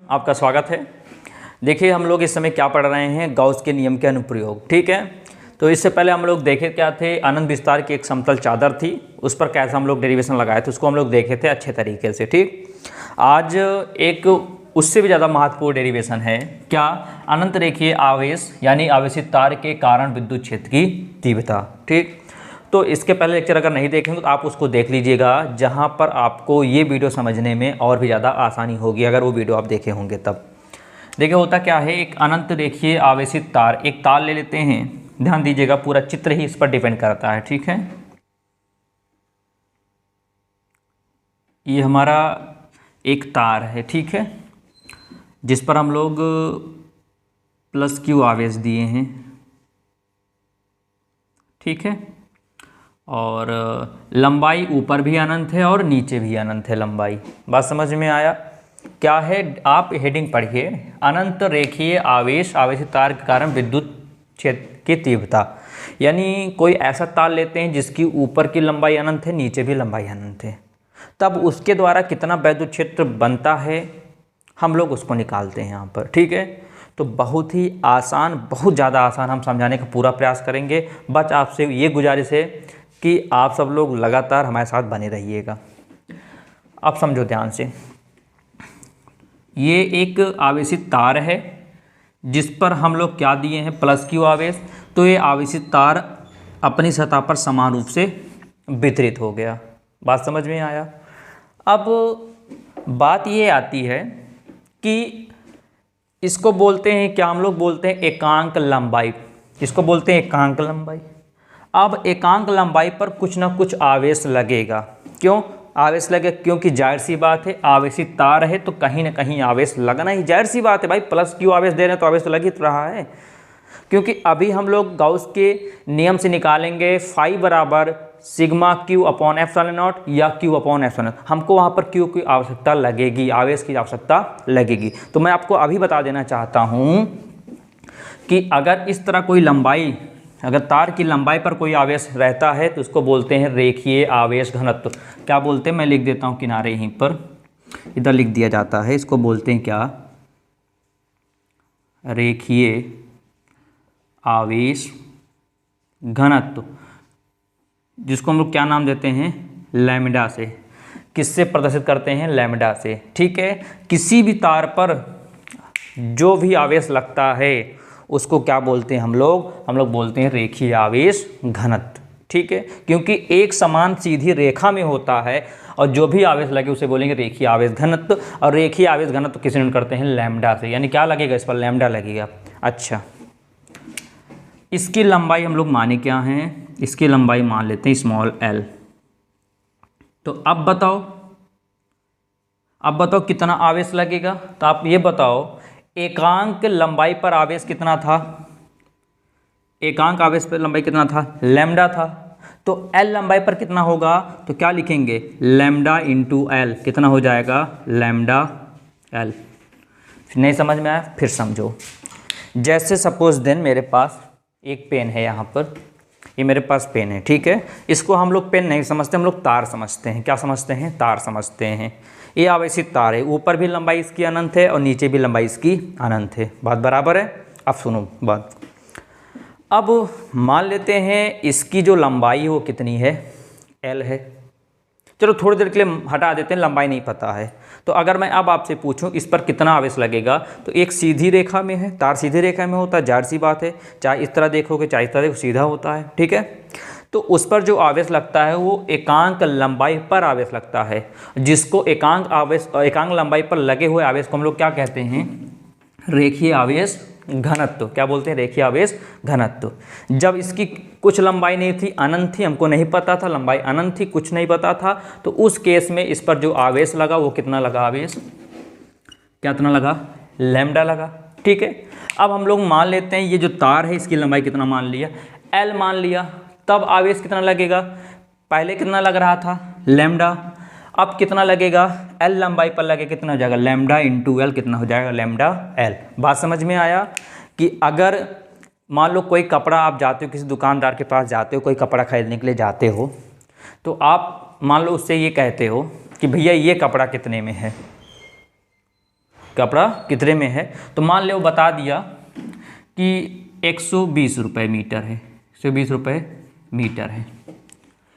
आपका स्वागत है। देखिए हम लोग इस समय क्या पढ़ रहे हैं, गाउस के नियम के अनुप्रयोग। ठीक है, तो इससे पहले हम लोग देखे क्या थे, अनंत विस्तार की एक समतल चादर थी, उस पर कैसा हम लोग डेरिवेशन लगाए थे उसको हम लोग देखे थे अच्छे तरीके से। ठीक, आज एक उससे भी ज़्यादा महत्वपूर्ण डेरिवेशन है क्या, अनंत रेखीय आवेश यानी आवेशित तार के कारण विद्युत क्षेत्र की तीव्रता। ठीक, तो इसके पहले लेक्चर अगर नहीं देखेंगे तो आप उसको देख लीजिएगा, जहाँ पर आपको ये वीडियो समझने में और भी ज़्यादा आसानी होगी अगर वो वीडियो आप देखे होंगे तब। देखिए होता क्या है, एक अनंत रेखीय आवेशित तार, एक तार ले लेते हैं, ध्यान दीजिएगा पूरा चित्र ही इस पर डिपेंड करता है। ठीक है, ये हमारा एक तार है, ठीक है, जिस पर हम लोग प्लस क्यू आवेश दिए हैं। ठीक है, और लंबाई ऊपर भी अनंत है और नीचे भी अनंत है लंबाई। बात समझ में आया? क्या है, आप हेडिंग पढ़िए, अनंत रेखीय आवेश आवेशित तार के कारण विद्युत क्षेत्र की तीव्रता। यानी कोई ऐसा तार लेते हैं जिसकी ऊपर की लंबाई अनंत है, नीचे भी लंबाई अनंत है, तब उसके द्वारा कितना विद्युत क्षेत्र बनता है हम लोग उसको निकालते हैं यहाँ पर। ठीक है, तो बहुत ही आसान, बहुत ज़्यादा आसान हम समझाने का पूरा प्रयास करेंगे। बस आपसे ये गुजारिश है कि आप सब लोग लगातार हमारे साथ बने रहिएगा। अब समझो ध्यान से, ये एक आवेशित तार है जिस पर हम लोग क्या दिए हैं, प्लस क्यू आवेश। तो ये आवेशित तार अपनी सतह पर समान रूप से वितरित हो गया। बात समझ में आया? अब बात ये आती है कि इसको बोलते हैं क्या, हम लोग बोलते हैं एकांक लंबाई। इसको बोलते हैं एकांक लंबाई। अब एकांक लंबाई पर कुछ ना कुछ आवेश लगेगा। क्यों आवेश लगे? क्योंकि जाहिर सी बात है, आवेशित तार है तो कहीं ना कहीं आवेश लगना ही जाहिर सी बात है भाई। प्लस क्यू आवेश दे रहे हैं तो आवेश तो लग ही रहा है। क्योंकि अभी हम लोग गाउस के नियम से निकालेंगे फाई बराबर sigma Q upon epsilon not या क्यू अपॉन एप्सिलॉन नॉट। हमको वहाँ पर क्यू की आवश्यकता लगेगी, आवेश की आवश्यकता लगेगी। तो मैं आपको अभी बता देना चाहता हूँ कि अगर इस तरह कोई लंबाई, अगर तार की लंबाई पर कोई आवेश रहता है तो उसको बोलते हैं रेखीय आवेश घनत्व। क्या बोलते हैं, मैं लिख देता हूँ किनारे यहीं पर, इधर लिख दिया जाता है। इसको बोलते हैं क्या, रेखीय आवेश घनत्व, जिसको हम लोग क्या नाम देते हैं, लैम्डा से। किससे प्रदर्शित करते हैं, लैम्डा से। ठीक है, किसी भी तार पर जो भी आवेश लगता है उसको क्या बोलते हैं हम लोग बोलते हैं रेखीय आवेश घनत्व। ठीक है, क्योंकि एक समान सीधी रेखा में होता है और जो भी आवेश लगे उसे बोलेंगे रेखीय आवेश घनत्व। और रेखीय आवेश घनत्व किसे नोट करते हैं, लैम्डा से। यानी क्या लगेगा इस पर, लैम्डा लगेगा। अच्छा, इसकी लंबाई हम लोग माने क्या हैं, इसकी लंबाई मान लेते हैं स्मॉल एल। तो अब बताओ कितना आवेश लगेगा। तो आप ये बताओ, एकांक लंबाई पर आवेश कितना था, एकांक आवेश पर लंबाई कितना था, लैम्डा था। तो एल लंबाई पर कितना होगा, तो क्या लिखेंगे, लैम्डा इंटू एल। कितना हो जाएगा, लैम्डा एल। नहीं समझ में आया, फिर समझो। जैसे सपोज देन मेरे पास एक पेन है, यहाँ पर ये मेरे पास पेन है। ठीक है, इसको हम लोग पेन नहीं समझते, हम लोग तार समझते हैं। क्या समझते हैं, तार समझते हैं। ये आवेशित तार है, ऊपर भी लंबाई इसकी अनंत है और नीचे भी लंबाई इसकी अनंत है। बात बराबर है? अब सुनो बात। अब मान लेते हैं इसकी जो लंबाई है वो कितनी है, एल है। चलो थोड़ी देर के लिए हटा देते हैं, लंबाई नहीं पता है। तो अगर मैं अब आपसे पूछूं इस पर कितना आवेश लगेगा, तो एक सीधी रेखा में है, तार सीधी रेखा में होता है, जाहिर सी बात है। चाहे इस तरह देखोगे चाहे इस तरह देखो, सीधा होता है। ठीक है, तो उस पर जो आवेश लगता है वो एकांक लंबाई पर आवेश लगता है, जिसको एकांक लंबाई पर लगे हुए आवेश को हम लोग क्या कहते हैं, रेखीय आवेश घनत्व। क्या बोलते हैं, रेखीय आवेश घनत्व। जब इसकी कुछ लंबाई नहीं थी, अनंत थी, हमको नहीं पता था, लंबाई अनंत थी, कुछ नहीं पता था, तो उस केस में इस पर जो आवेश लगा वो कितना लगा, आवेश कितना लगा, लैम्डा लगा। ठीक है, अब हम लोग मान लेते हैं ये जो तार है इसकी लंबाई कितना मान लिया, एल मान लिया। तब आवेश कितना लगेगा, पहले कितना लग रहा था, लैम्डा। अब कितना लगेगा, एल लंबाई पर लगे कितना हो जाएगा, लैम्डा इंटू एल। कितना हो जाएगा, लैम्डा एल। बात समझ में आया? कि अगर मान लो कोई कपड़ा आप जाते हो, किसी दुकानदार के पास जाते हो, कोई कपड़ा खरीदने के लिए जाते हो, तो आप मान लो उससे ये कहते हो कि भैया ये कपड़ा कितने में है, कपड़ा कितने में है। तो मान लो बता दिया कि 120 रुपये मीटर है, 120 रुपये मीटर है,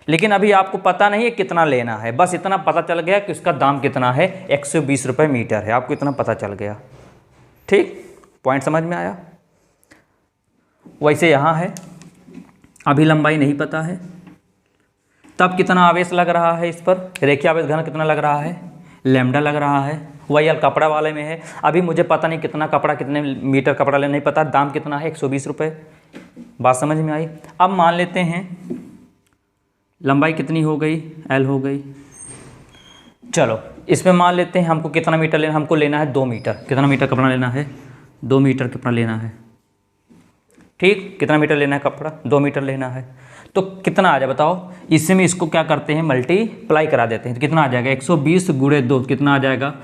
लेकिन अभी आपको पता नहीं है कितना लेना है, बस इतना पता चल गया कि उसका दाम कितना है, 120 रुपये मीटर है, आपको इतना पता चल गया। ठीक, पॉइंट समझ में आया। वैसे यहाँ है, अभी लंबाई नहीं पता है, तब कितना आवेश लग रहा है इस पर, रेखीय आवेश घन कितना लग रहा है, लैम्डा लग रहा है। वही कपड़ा वाले में है, अभी मुझे पता नहीं कितना कपड़ा, कितने मीटर कपड़ा लेना, नहीं पता, दाम कितना है 120 रुपये। बात समझ में आई। अब मान लेते हैं लंबाई कितनी हो गई, L हो गई। चलो इसमें मान लेते हैं हमको कितना मीटर लेना, हमको लेना है 2 मीटर। कितना मीटर कपड़ा लेना है, 2 मीटर कपड़ा लेना है। ठीक, कितना मीटर लेना है कपड़ा, 2 मीटर लेना है। तो कितना आ जाए बताओ, इससे में इसको क्या करते हैं, मल्टीप्लाई करा देते हैं। तो कितना आ जाएगा, 120 गुणे 2 कितना आ जाएगा,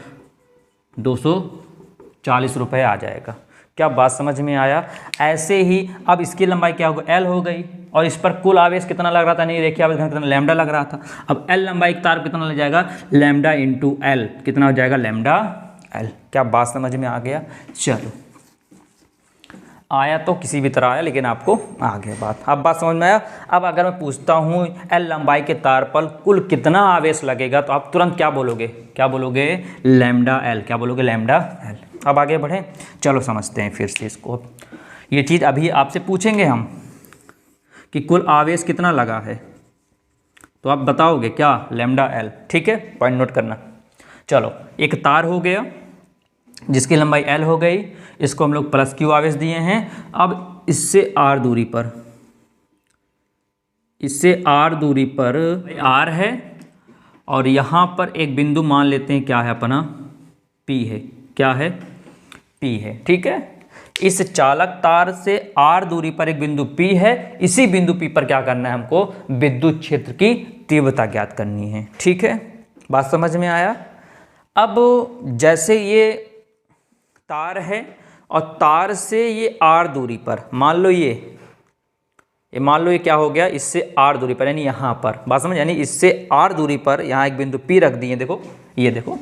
240 रुपये आ जाएगा। क्या बात समझ में आया। ऐसे ही अब इसकी लंबाई क्या होगी, L हो गई, और इस पर कुल आवेश कितना लग रहा था, नहीं रेखीय आवेश घन कितना, लैम्डा लग रहा था। अब L लंबाई के तार कितना लग जाएगा, लैम्डा इंटू L, कितना हो जाएगा, लैम्डा L। क्या बात समझ में आ गया। चलो आया तो किसी भी तरह आया, लेकिन आपको आ गया बात, अब बात समझ में आया। अब अगर मैं पूछता हूँ L लंबाई के तार पर कुल कितना आवेश लगेगा, तो आप तुरंत क्या बोलोगे, क्या बोलोगे, लैम्डा L। क्या बोलोगे, लैम्डा L। अब आगे बढ़ें, चलो समझते हैं फिर से इसको। ये चीज़ अभी आपसे पूछेंगे हम कि कुल आवेश कितना लगा है, तो आप बताओगे क्या, लैम्डा L। ठीक है, पॉइंट नोट करना। चलो एक तार हो गया जिसकी लंबाई L हो गई, इसको हम लोग प्लस Q आवेश दिए हैं। अब इससे R दूरी पर, इससे R दूरी पर R है, और यहाँ पर एक बिंदु मान लेते हैं क्या है अपना, P है। क्या है, P है। ठीक है, इस चालक तार से R दूरी पर एक बिंदु P है। इसी बिंदु P पर क्या करना है हमको, विद्युत क्षेत्र की तीव्रता ज्ञात करनी है। ठीक है, बात समझ में आया। अब जैसे ये तार है और तार से ये R दूरी पर, मान लो ये मान लो ये क्या हो गया, इससे R दूरी पर, यानी यहाँ पर, बात समझ, यानी इससे R दूरी पर यहाँ एक बिंदु P रख दिए। देखो ये देखो,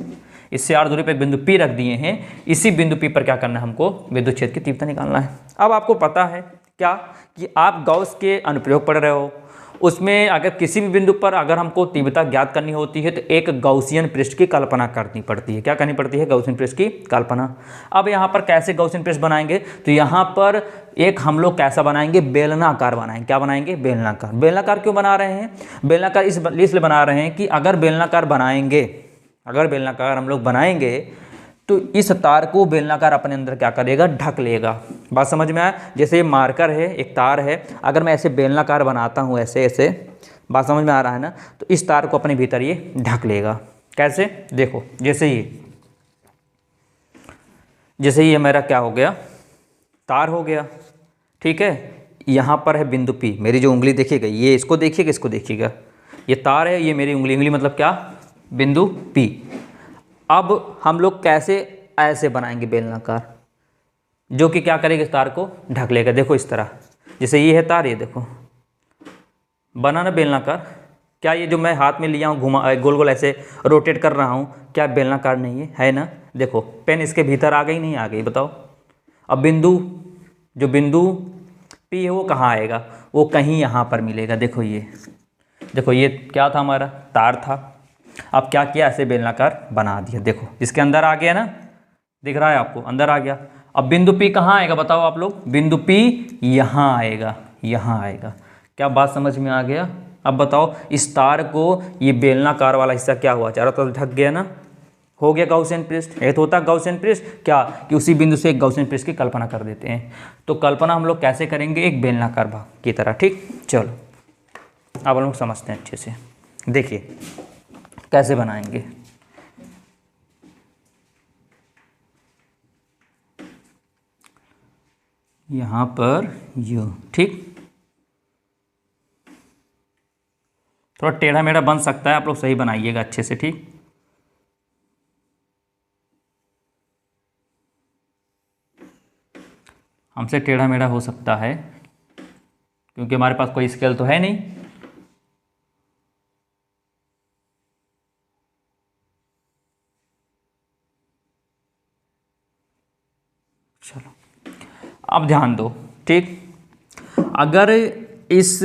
इससे R दूरी पर एक बिंदु P रख दिए हैं। इसी बिंदु P पर क्या करना है हमको, विद्युत क्षेत्र की तीव्रता निकालना है। अब आपको पता है क्या कि आप गॉस के अनुप्रयोग पढ़ रहे हो, उसमें अगर किसी भी बिंदु पर अगर हमको तीव्रता ज्ञात करनी होती है तो एक गॉसियन पृष्ठ की कल्पना करनी पड़ती है। क्या करनी पड़ती है, गॉसियन पृष्ठ की कल्पना। अब यहाँ पर कैसे गॉसियन पृष्ठ बनाएंगे, तो यहाँ पर एक हम लोग कैसा बनाएंगे, बेलनाकार बनाएंगे। क्या बनाएंगे, बेलनाकार। बेलनाकार क्यों बना रहे हैं, बेलनाकार इसलिए बना रहे हैं कि अगर बेलनाकार बनाएंगे, अगर बेलनाकार हम लोग बनाएंगे तो इस तार को बेलनाकार अपने अंदर क्या करेगा, ढक लेगा। बात समझ में आया। जैसे ये मार्कर है, एक तार है, अगर मैं ऐसे बेलनाकार बनाता हूँ, ऐसे ऐसे, बात समझ में आ रहा है ना, तो इस तार को अपने भीतर ये ढक लेगा। कैसे, देखो जैसे ये मेरा क्या हो गया, तार हो गया। ठीक है, यहाँ पर है बिंदु P, मेरी जो उंगली देखिएगा, ये इसको देखिएगा, इसको देखिएगा, ये तार है, ये मेरी उंगली, उंगली मतलब क्या, बिंदु P। अब हम लोग कैसे ऐसे बनाएंगे बेलनाकार, जो कि क्या करेगा, इस तार को ढक लेगा। देखो इस तरह, जैसे ये है तार, ये देखो बना ना बेलनाकार। क्या ये जो मैं हाथ में लिया हूँ, घुमा गोल गोल ऐसे रोटेट कर रहा हूँ, क्या बेलनाकार नहीं है ना। देखो पेन इसके भीतर आ गई, नहीं आ गई, बताओ। अब जो बिंदु P है वो कहाँ आएगा, वो कहीं यहाँ पर मिलेगा। देखो ये क्या था, हमारा तार था। अब क्या किया, ऐसे बेलनाकार बना दिया। देखो इसके अंदर आ गया ना, दिख रहा है आपको, अंदर आ गया। अब बिंदु P कहाँ आएगा, बताओ आप लोग, बिंदु P यहाँ आएगा, यहाँ आएगा। क्या बात समझ में आ गया। अब बताओ इस तार को, ये बेलनाकार वाला हिस्सा क्या हुआ, चारों तरफ ढक गया ना, हो गया गॉसियन पृष्ठ। ये तो होता है गॉसियन पृष्ठ, क्या कि उसी बिंदु से एक गॉसियन पृष्ठ की कल्पना कर देते हैं। तो कल्पना हम लोग कैसे करेंगे, एक बेलनाकार भाग की तरह। ठीक, चलो अब हम लोग समझते हैं अच्छे से। देखिए कैसे बनाएंगे। यहाँ पर यू, ठीक, थोड़ा टेढ़ा मेढ़ा बन सकता है, आप लोग सही बनाइएगा अच्छे से। ठीक, हमसे टेढ़ा मेढ़ा हो सकता है क्योंकि हमारे पास कोई स्केल तो है नहीं। अब ध्यान दो, ठीक। अगर इस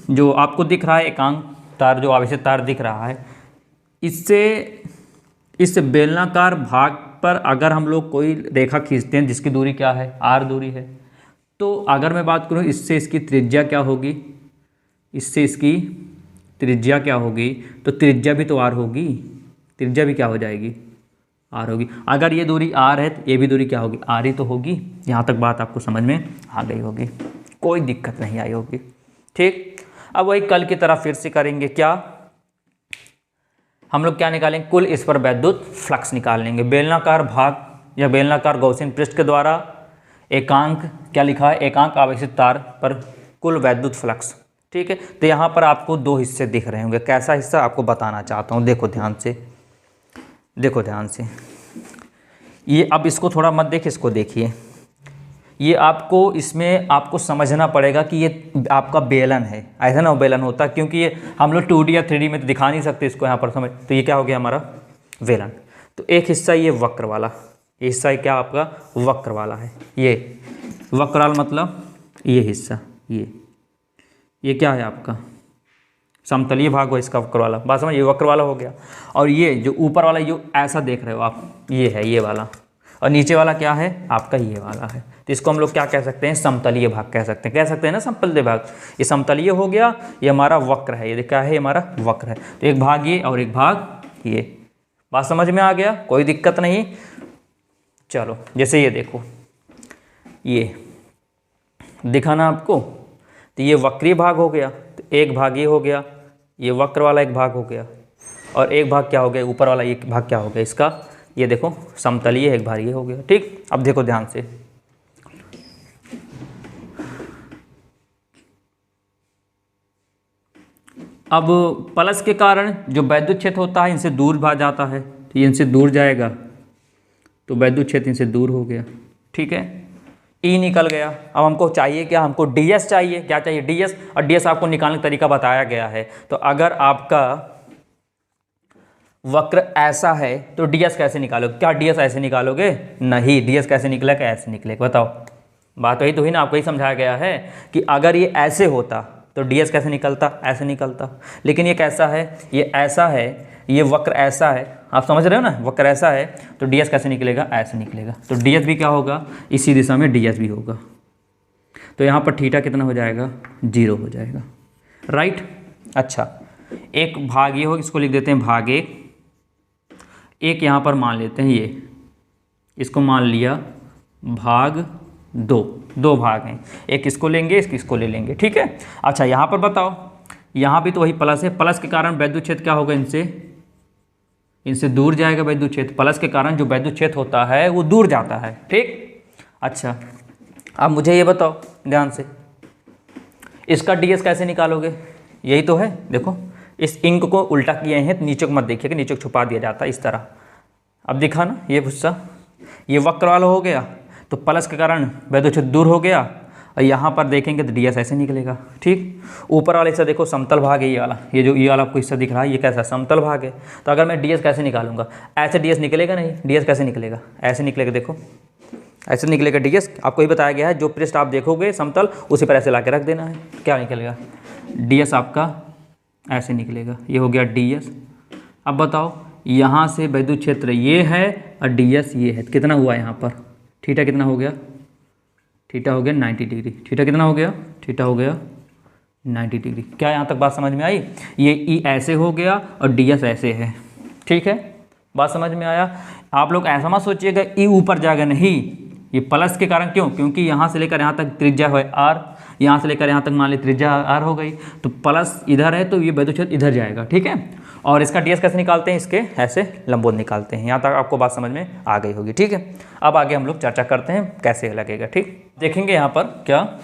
जो आपको दिख रहा है एकांक तार, जो आवेशित तार दिख रहा है, इससे इस बेलनाकार भाग पर अगर हम लोग कोई रेखा खींचते हैं जिसकी दूरी क्या है, r दूरी है, तो अगर मैं बात करूं इससे इसकी त्रिज्या क्या होगी, इससे इसकी त्रिज्या क्या होगी, तो त्रिज्या भी तो r होगी, त्रिज्या भी क्या हो जाएगी, r होगी। अगर ये दूरी r है तो ये भी दूरी क्या होगी, r ही तो होगी। यहाँ तक बात आपको समझ में आ गई होगी, कोई दिक्कत नहीं आई होगी, ठीक। अब वही कल की तरह फिर से करेंगे, क्या हम लोग क्या निकालेंगे, कुल इस पर वैद्युत फ्लक्स निकाल लेंगे। बेलनाकार भाग या बेलनाकार गॉसियन पृष्ठ के द्वारा एकांक क्या लिखा है, एकांक आवेशित तार पर कुल वैद्युत फ्लक्स, ठीक है। तो यहाँ पर आपको दो हिस्से दिख रहे होंगे, कैसा हिस्सा आपको बताना चाहता हूँ, देखो ध्यान से, देखो ध्यान से। ये अब इसको थोड़ा मत देखिए, इसको देखिए। ये आपको इसमें आपको समझना पड़ेगा कि ये आपका बेलन है, ऐसा ना बेलन होता, क्योंकि ये हम लोग 2D या 3D में तो दिखा नहीं सकते इसको यहाँ पर, समझ। तो ये क्या हो गया हमारा बेलन। तो एक हिस्सा ये वक्र वाला, ये हिस्सा क्या आपका वक्र वाला है, ये वक्र वाला मतलब ये हिस्सा, ये क्या है आपका समतलीय भाग हो इसका वक्र वाला, बात समझ, ये वक्र वाला हो गया। और ये जो ऊपर वाला जो ऐसा देख रहे हो आप, ये है ये वाला, और नीचे वाला क्या है आपका ये वाला है। तो इसको हम लोग क्या कह सकते हैं, समतलीय भाग कह सकते हैं, कह सकते हैं ना समतलीय भाग। ये समतलीय हो गया, ये हमारा वक्र है, ये क्या है, ये हमारा वक्र है। तो एक भाग ये और एक भाग ये, बात समझ में आ गया, कोई दिक्कत नहीं। चलो जैसे ये देखो, ये दिखा ना आपको, तो ये वक्रीय भाग हो गया, तो एक भाग ये हो गया, ये वक्र वाला एक भाग हो गया, और एक भाग क्या हो गया, ऊपर वाला एक भाग क्या हो गया इसका, ये देखो समतलीय एक भाग ये हो गया, ठीक। अब देखो ध्यान से, अब प्लस के कारण जो वैद्युत क्षेत्र होता है इनसे दूर भाग जाता है, तो ये इनसे दूर जाएगा, तो वैद्युत क्षेत्र इनसे दूर हो गया, ठीक है। ई निकल गया। अब हमको चाहिए क्या, हमको ds चाहिए, क्या चाहिए ds, और ds आपको निकालने का तरीका बताया गया है। तो अगर आपका वक्र ऐसा है तो ds कैसे निकालोगे, क्या ds ऐसे निकालोगे, नहीं, ds कैसे निकलेगा, ऐसे निकलेगा, बताओ। बात वही तो हुई ना, आपको ही समझाया गया है कि अगर ये ऐसे होता तो ds कैसे निकलता, ऐसे निकलता। लेकिन ये कैसा है, ये ऐसा है, ये वक्र ऐसा है, आप समझ रहे हो ना, वक्र ऐसा है, तो ds कैसे निकलेगा, ऐसे निकलेगा। तो ds भी क्या होगा, इसी दिशा में ds भी होगा। तो यहाँ पर थीटा कितना हो जाएगा, 0 हो जाएगा, राइट। अच्छा, एक भाग ये हो, इसको लिख देते हैं भाग एक यहाँ पर मान लेते हैं ये, इसको मान लिया भाग 2, दो भाग हैं, एक इसको लेंगे, इसको ले लेंगे, ठीक है। अच्छा यहाँ पर बताओ, यहाँ भी तो वही प्लस है, प्लस के कारण वैद्युत क्षेत्र क्या होगा, इनसे दूर जाएगा वैद्युत क्षेत्र। प्लस के कारण जो वैद्युत क्षेत्र होता है वो दूर जाता है, ठीक। अच्छा अब मुझे ये बताओ ध्यान से, इसका ds कैसे निकालोगे, यही तो है, देखो इस इंक को उल्टा किए हैं, तो नीचे को मत देखिएगा, नीचे को छुपा दिया जाता है इस तरह। अब दिखा ना ये हिस्सा, ये वक्र वाला हो गया, तो प्लस के कारण वैद्युत क्षेत्र दूर हो गया, और यहाँ पर देखेंगे तो ds ऐसे निकलेगा, ठीक। ऊपर वाला हिस्सा देखो समतल भाग है, ये वाला, ये जो ये वाला आपको हिस्सा दिख रहा है, ये कैसा समतल भाग है। तो अगर मैं ds कैसे निकालूंगा, ऐसे ds निकलेगा नहीं, ds कैसे निकलेगा, ऐसे निकलेगा, देखो ऐसे निकलेगा ds। आपको ही बताया गया है, जो पृष्ठ आप देखोगे समतल उसी पर ऐसे ला के रख देना है, क्या निकलेगा, ds आपका ऐसे निकलेगा, ये हो गया ds। अब बताओ यहाँ से वैद्युत क्षेत्र ये है और ds ये है, कितना हुआ यहाँ पर, थीटा कितना हो गया, थीटा हो गया 90 डिग्री, थीटा कितना हो गया, थीटा हो गया 90 डिग्री। क्या यहाँ तक बात समझ में आई, ये ई ऐसे हो गया और ds ऐसे है, ठीक है, बात समझ में आया। आप लोग ऐसा मत सोचिएगा ई ऊपर जाएगा, नहीं, ये प्लस के कारण, क्यों, क्योंकि यहाँ से लेकर यहाँ तक त्रिज्या है r, यहाँ से लेकर यहाँ तक मान ली त्रिज्या r हो गई, तो प्लस इधर है तो ये वैद्युत क्षेत्र इधर जाएगा, ठीक है। और इसका ds कैसे निकालते हैं, इसके ऐसे लंबवत निकालते हैं। यहाँ तक आपको बात समझ में आ गई होगी, ठीक है। अब आगे हम लोग चर्चा करते हैं कैसे लगेगा, ठीक। देखेंगे यहाँ पर क्या,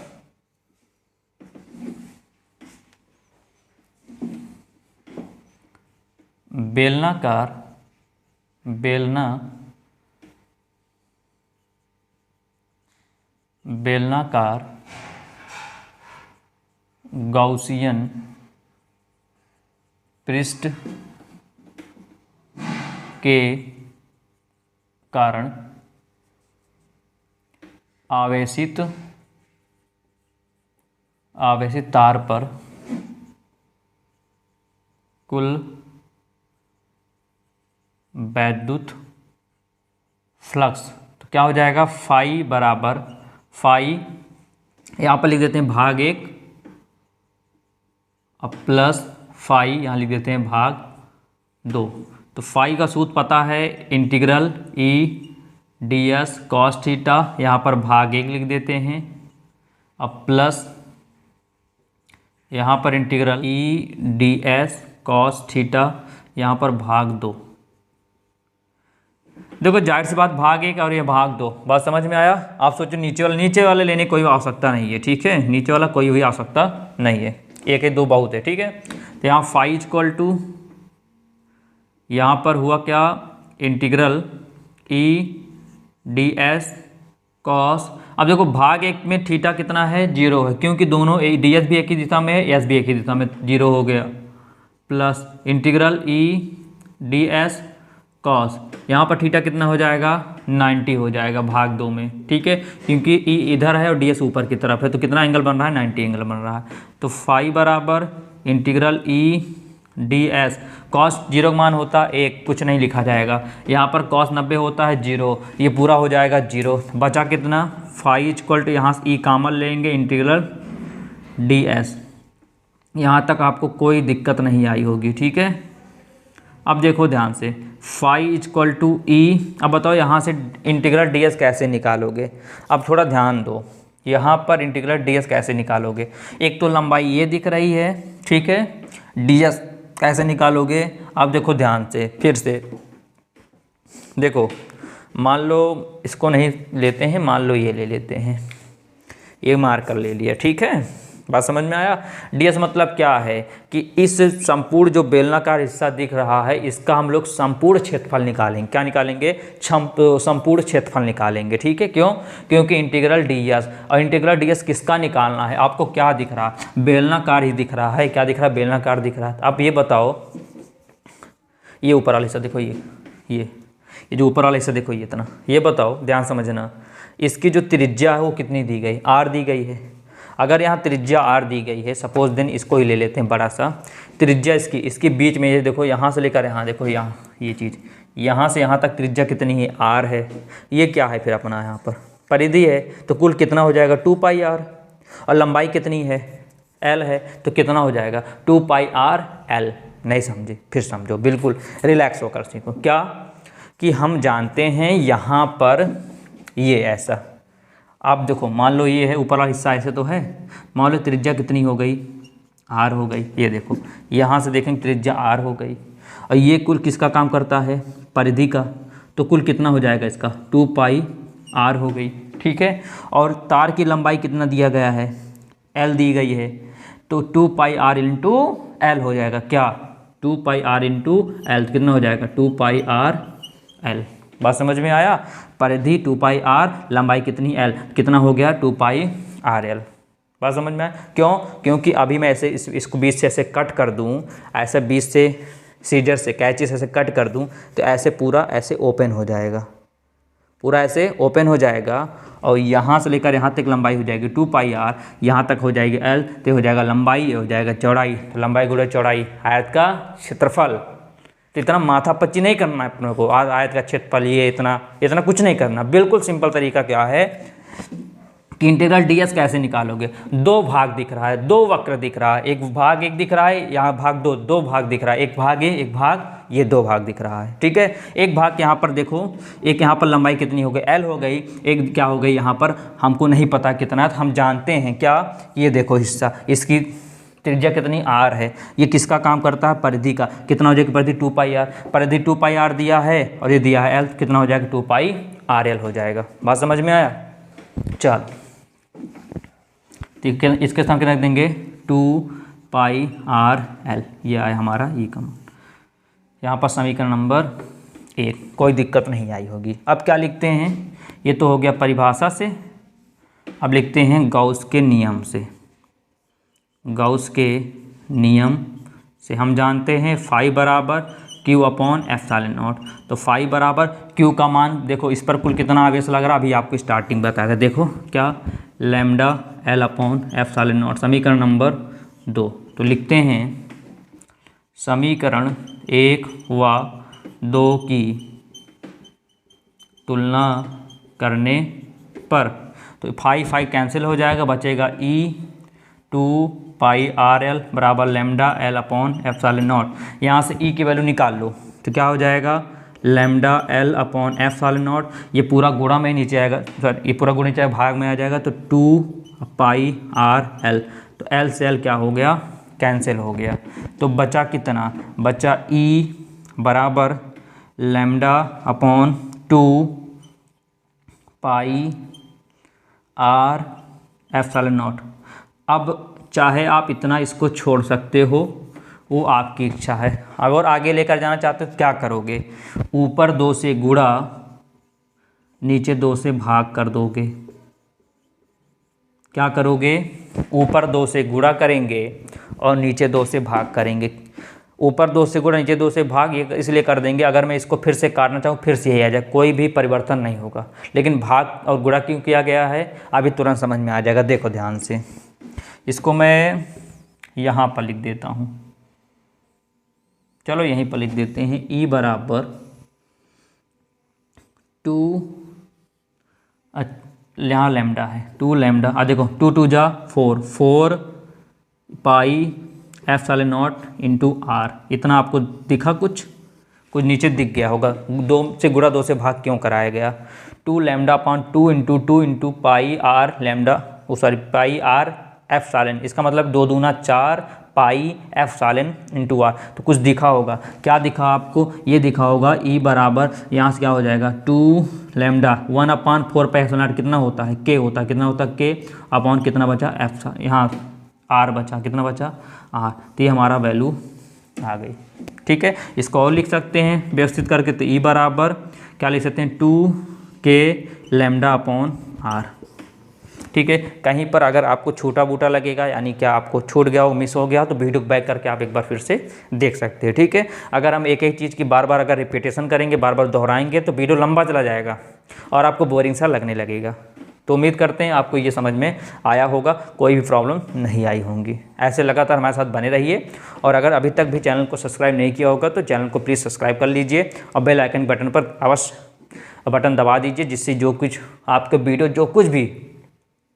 बेलनाकार गॉसियन पृष्ठ के कारण आवेशित तार पर कुल वैद्युत फ्लक्स, तो क्या हो जाएगा, फाई बराबर फाई, यहाँ पर लिख देते हैं भाग 1 अब प्लस फाई यहाँ लिख देते हैं भाग 2। तो फाई का सूत्र पता है, integral E D S cos theta, यहाँ पर भाग 1 लिख देते हैं, अब प्लस यहाँ पर integral E D S cos theta, यहाँ पर भाग 2। देखो जाहिर सी बात भाग 1 और ये भाग 2, बात समझ में आया। आप सोचो नीचे वाले लेने कोई आवश्यकता नहीं है, ठीक है, नीचे वाला कोई भी आवश्यकता नहीं है, 1 है 2 बहुत है, ठीक है। तो यहाँ फाई इक्वल टू, यहाँ पर हुआ क्या, integral E D S cos, अब देखो भाग 1 में थीटा कितना है, 0 है, क्योंकि दोनों डी एस भी एक ही दिशा में है, एस भी एक ही दिशा में, 0 हो गया, plus integral E D S cos, यहाँ पर थीटा कितना हो जाएगा, 90 हो जाएगा भाग 2 में, ठीक है, क्योंकि ई इधर है और डी एस ऊपर की तरफ है, तो कितना एंगल बन रहा है, 90 एंगल बन रहा है। तो फाई बराबर integral E D S, cos 0 का मान होता है 1, कुछ नहीं लिखा जाएगा, यहाँ पर कॉस 90 होता है 0, ये पूरा हो जाएगा 0, बचा कितना, फाई इक्वल टू, यहाँ ई कॉमन लेंगे, इंटीग्रल डी एस। यहाँ तक आपको कोई दिक्कत नहीं आई होगी, ठीक है। अब देखो ध्यान से, फाई इक्वल टू ई, अब बताओ यहाँ से इंटीग्रल डी एस कैसे निकालोगे। अब थोड़ा ध्यान दो, यहाँ पर इंटीग्रल डी एस कैसे निकालोगे, एक तो लंबाई ये दिख रही है, ठीक है, डी एस कैसे निकालोगे। अब देखो ध्यान से, फिर से देखो, मान लो इसको नहीं लेते हैं, मान लो ये ले लेते हैं, ये मार्कर ले लिया, ठीक है, बात समझ में आया। ds मतलब क्या है कि इस संपूर्ण जो बेलनाकार हिस्सा दिख रहा है, इसका हम लोग संपूर्ण क्षेत्रफल निकालेंगे। क्या निकालेंगे, संपूर्ण क्षेत्रफल निकालेंगे, ठीक है। क्यों, क्योंकि इंटीग्रल ds, और इंटीग्रल ds किसका निकालना है, आपको क्या दिख रहा है, बेलनाकार ही दिख रहा है, क्या दिख रहा है, बेलनाकार दिख रहा है। अब ये बताओ, ये ऊपर वाला हिस्सा देखो, ये जो ऊपर वाला हिस्सा देखो, ये इतना, ये बताओ, ध्यान समझना, इसकी जो त्रिज्या है वो कितनी दी गई, r दी गई है। अगर यहाँ त्रिज्या r दी गई है, सपोज देन इसको ही ले लेते हैं बड़ा सा, त्रिज्या इसकी बीच में, ये देखो यहाँ से लेकर यहाँ देखो, यहाँ ये चीज़, यहाँ से यहाँ तक त्रिज्या कितनी है, r है। ये क्या है फिर अपना, यहाँ पर परिधि है, तो कुल कितना हो जाएगा, 2 पाई r, और लंबाई कितनी है, l है, तो कितना हो जाएगा, 2 पाई r l। नहीं समझे, फिर समझो, बिल्कुल रिलैक्स होकर सीखो। क्या कि हम जानते हैं यहाँ पर ये ऐसा, आप देखो, मान लो ये है ऊपर वाला हिस्सा, ऐसे तो है, मान लो त्रिज्या कितनी हो गई, r हो गई, ये देखो यहाँ से देखेंगे त्रिज्या r हो गई, और ये कुल किसका काम करता है, परिधि का, तो कुल कितना हो जाएगा इसका, 2 पाई r हो गई, ठीक है। और तार की लंबाई कितना दिया गया है, l दी गई है, तो 2 पाई r इंटू l हो जाएगा, क्या, 2 पाई r इंटू l, कितना हो जाएगा, 2 पाई r l। बात समझ में आया, परिधि 2 पाई r, लंबाई कितनी l, कितना हो गया, 2 पाई r l। बात समझ में आया, क्यों, क्योंकि अभी मैं ऐसे इसको बीच से ऐसे कट कर दूं, ऐसे बीच से सीजर से, कैंची से ऐसे कट कर दूं, तो ऐसे पूरा ऐसे ओपन हो जाएगा, पूरा ऐसे ओपन हो जाएगा, और यहाँ से लेकर यहाँ तक लंबाई हो जाएगी 2 पाई r, यहाँ तक हो जाएगी l, तो हो जाएगा लंबाई, ये हो जाएगा चौड़ाई, तो लंबाई गुणा चौड़ाई, आयत का क्षेत्रफल। तो इतना माथा पच्ची नहीं करना है अपने को, आज आयत का क्षेत्रफल ये इतना कुछ नहीं करना, बिल्कुल सिंपल तरीका क्या है कि इंटीग्रल ds कैसे निकालोगे। 2 भाग दिख रहा है, 2 वक्र दिख रहा है, एक भाग 1 दिख रहा है, यहाँ भाग 2 भाग दिख रहा है, एक भाग a, एक भाग, ये 2 भाग दिख रहा है, ठीक है। एक भाग यहाँ पर देखो, एक यहाँ पर लंबाई कितनी हो गई, l हो गई, एक क्या हो गई यहाँ पर, हमको नहीं पता कितना, तो हम जानते हैं क्या, ये देखो हिस्सा, इसकी त्रिज्या कितनी r है, ये किसका काम करता है, परिधि का, कितना हो जाएगा, परिधि 2 पाई r, परिधि 2 पाई r दिया है, और ये दिया है l, कितना हो जाएगा, 2 पाई r l हो जाएगा। बात समझ में आया, चल ठीक है, इसके साथ रख देंगे 2 पाई r l, ये आया हमारा ई कॉमन, यहाँ पर समीकरण नंबर 1, कोई दिक्कत नहीं आई होगी। अब क्या लिखते हैं, ये तो हो गया परिभाषा से, अब लिखते हैं गॉस के नियम से। गॉस के नियम से हम जानते हैं फाई बराबर Q अपॉन एप्सिलॉन नॉट। तो फाई बराबर Q का मान देखो, इस पर कुल कितना आवेश लग रहा है अभी आपको स्टार्टिंग बताया था, देखो क्या, lambda L upon epsilon not, समीकरण नंबर 2। तो लिखते हैं समीकरण 1 व 2 की तुलना करने पर, तो फाई कैंसिल हो जाएगा, बचेगा E 2 पाई आर एल बराबर lambda L upon epsilon not. यहाँ से E की वैल्यू निकाल लो तो क्या हो जाएगा, lambda L upon epsilon not, ये पूरा गुणा में नीचे आएगा, सॉरी ये पूरा गुणा नीचे भाग में आ जाएगा, तो 2 पाई आर एल, तो L से L क्या हो गया, कैंसिल हो गया। तो बचा कितना, बचा E बराबर lambda upon 2 pi r epsilon naught. अब चाहे आप इतना इसको छोड़ सकते हो, वो आपकी इच्छा है। अगर आगे लेकर जाना चाहते हो तो क्या करोगे, ऊपर 2 से गुणा नीचे 2 से भाग कर दोगे। क्या करोगे, ऊपर 2 से गुणा करेंगे और नीचे 2 से भाग करेंगे। ऊपर 2 से गुणा नीचे 2 से भाग ये इसलिए कर देंगे, अगर मैं इसको फिर से काटना चाहूँ फिर से यही आ जाए, कोई भी परिवर्तन नहीं होगा। लेकिन भाग और गुणा क्यों किया गया है अभी तुरंत समझ में आ जाएगा। देखो ध्यान से, इसको मैं यहाँ पर लिख देता हूँ, चलो यहीं पर लिख देते हैं, E बराबर 2, यहाँ लैम्डा है 2 लैम्डा, देखो 2 2 जा 4 pi epsilon naught into r. इतना आपको दिखा, कुछ नीचे दिख गया होगा, 2 से गुणा 2 से भाग क्यों कराया गया, 2 lambda upon 2 into pi r lambda, pi r epsilon, इसका मतलब 2 दूना 4 पाई एप्सिलॉन इंटू आर। तो कुछ दिखा होगा, क्या दिखा आपको, ये दिखा होगा E बराबर, यहाँ से क्या हो जाएगा 2 lambda 1 upon 4 pi epsilon not, कितना होता है K होता है, कितना होता है K अपॉन कितना बचा एप्सिलॉन, यहाँ R बचा, कितना बचा R। तो ये हमारा वैल्यू आ गई। ठीक है, इसको और लिख सकते हैं व्यवस्थित करके, तो E बराबर क्या लिख सकते हैं 2K लैम्डा अपॉन R। ठीक है, कहीं पर अगर आपको छोटा बूटा लगेगा, यानी क्या आपको छूट गया हो, मिस हो गया, तो वीडियो बैक करके आप एक बार फिर से देख सकते हैं। ठीक है, अगर हम एक चीज़ की बार बार अगर रिपीटेशन करेंगे, बार बार दोहराएंगे, तो वीडियो लंबा चला जाएगा और आपको बोरिंग सा लगने लगेगा। तो उम्मीद करते हैं आपको ये समझ में आया होगा, कोई भी प्रॉब्लम नहीं आई होंगी। ऐसे लगातार हमारे साथ बने रहिए, और अगर अभी तक भी चैनल को सब्सक्राइब नहीं किया होगा तो चैनल को प्लीज़ सब्सक्राइब कर लीजिए और बेल आइकन बटन पर अवश्य बटन दबा दीजिए, जिससे जो कुछ आपके वीडियो जो कुछ भी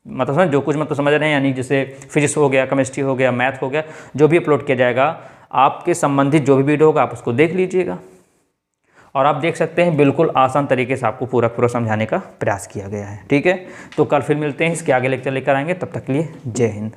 मतलब जो कुछ समझ रहे हैं, यानी जैसे फिजिक्स हो गया, केमिस्ट्री हो गया, मैथ हो गया, जो भी अपलोड किया जाएगा आपके संबंधित जो भी वीडियो होगा आप उसको देख लीजिएगा। और आप देख सकते हैं बिल्कुल आसान तरीके से आपको पूरा समझाने का प्रयास किया गया है। ठीक है, तो कल फिर मिलते हैं, इसके आगे लेक्चर लेकर आएंगे, तब तक के लिए जय हिंद।